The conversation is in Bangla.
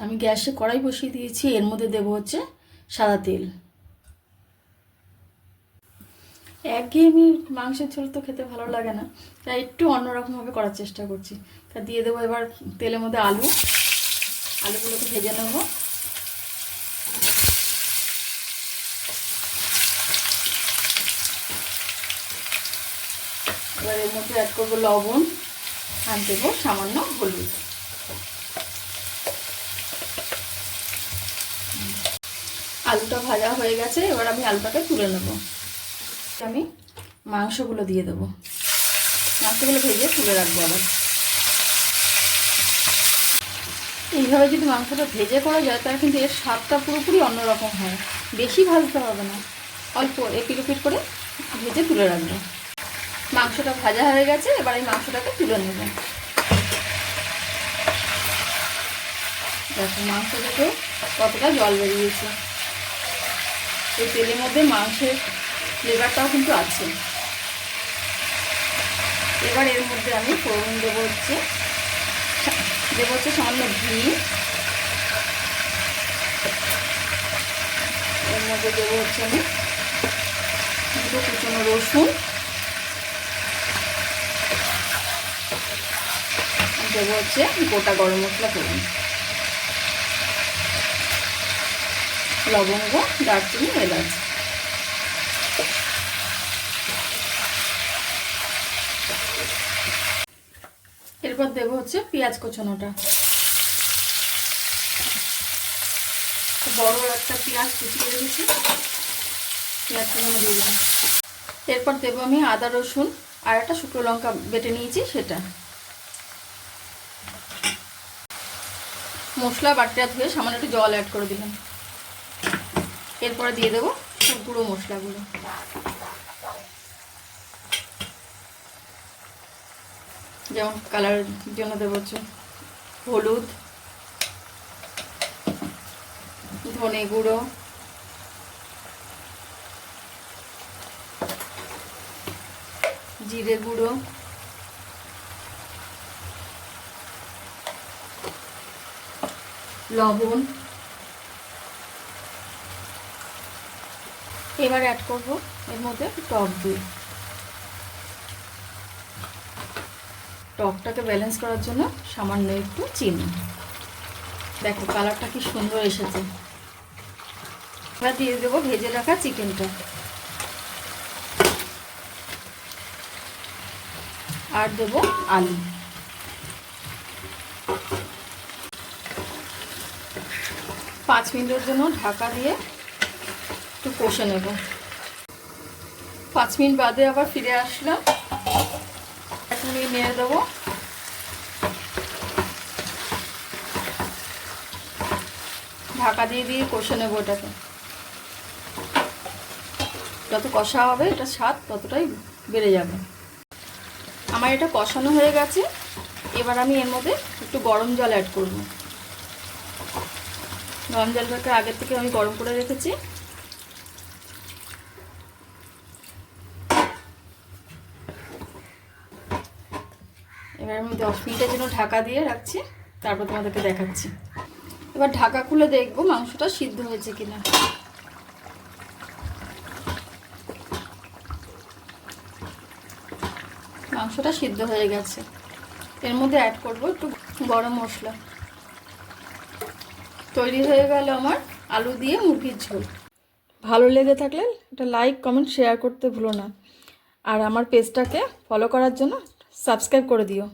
আমি গ্যাসে কড়াই বসিয়ে দিয়েছি, এর মধ্যে দেবো হচ্ছে সাদা তেল। একঘেয়েমি মাংসের ঝোল তো খেতে ভালো লাগে না, তাই একটু অন্যরকমভাবে করার চেষ্টা করছি। তা দিয়ে দেবো এবার তেলের মধ্যে আলুগুলোকে ভেজে নেব। এবার এর মধ্যে অ্যাড করবো লবণ আর দেবো সামান্য হলুদ। আলুটা ভাজা হয়ে গেছে, এবার আমি আলুটাকে তুলে নেব। আমি মাংসগুলো দিয়ে দেবো, মাংসগুলো ভেজে তুলে রাখবো। আবার এইভাবে যদি মাংসটা ভেজে করা যায় তাহলে কিন্তু এর স্বাদটা পুরোপুরি অন্যরকম হয়। বেশি ভাজতে হবে না, অল্প এপিট ওপিট করে ভেজে তুলে রাখবো। মাংসটা ভাজা হয়ে গেছে, এবার এই মাংসটাকে তুলে নেব। দেখো মাংস থেকে কতটা জল বেরিয়েছে। এই তেলের মধ্যে মাংসের ফ্লেভারটাও কিন্তু আছে। এবার এর মধ্যে আমি ফোড়ন দেবো হচ্ছে সামান্য ঘি। এর মধ্যে দেবো হচ্ছে আমি দুটো কুচনো রসুন, দেবো হচ্ছে গোটা গরম মশলা ফোড়ন, লবঙ্গ, দারচিনি, এলাচ। এরপর দেবো হচ্ছে পেঁয়াজ কুচনোটা। বড় একটা পেঁয়াজ কুচিয়ে রেখেছি, পেঁয়াজ কুচনো দিয়ে দিলাম। এরপর দেবো আমি আদা রসুন আর একটা শুকনো লঙ্কা বেটে নিয়েছি সেটা। মশলা বাটিটা ধুয়ে সামান্য একটু জল অ্যাড করে দিলাম। এরপরে দিয়ে দেবো সব গুঁড়ো মশলাগুলো। যেমন কালারের জন্য দেবো হচ্ছে হলুদ, ধনে গুঁড়ো, জিরে গুঁড়ো, লবণ। এবার অ্যাড করবো এর মধ্যে টক দই। টকটাকে ব্যালেন্স করার জন্য সামান্য একটু চিনি। দেখো কালারটা কি সুন্দর এসেছে। এবার দিয়ে দেবো ভেজে রাখা চিকেনটা আর দেবো আলু। 5 মিনিটের জন্য ঢাকা দিয়ে একটু কষে নেব। 5 মিনিট বাদে আবার ফিরে আসলাম। এখন নেড়ে দেবো। ঢাকা দিয়ে দিয়ে কষে নেব এটাকে। যত কষা হবে এটা স্বাদ ততটাই বেড়ে যাবে। আমার এটা কষানো হয়ে গেছে, এবার আমি এর মধ্যে একটু গরম জল অ্যাড করব। গরম জলটাকে আগের থেকে আমি গরম করে রেখেছি। এবার আমি 10 মিনিটের জন্য ঢাকা দিয়ে রাখছি, তারপর তোমাদেরকে দেখাচ্ছি। এবার ঢাকা খুলে দেখবো মাংসটা সিদ্ধ হয়েছে কিনা। মাংসটা সিদ্ধ হয়ে গেছে। এর মধ্যে অ্যাড করব একটু গরম মশলা। তৈরি হয়ে গেল আমার আলু দিয়ে মুরগির ঝোল। ভালো লেগে থাকলে একটা লাইক, কমেন্ট, শেয়ার করতে ভুলো না। আর আমার পেজটাকে ফলো করার জন্য সাবস্ক্রাইব করে দিও।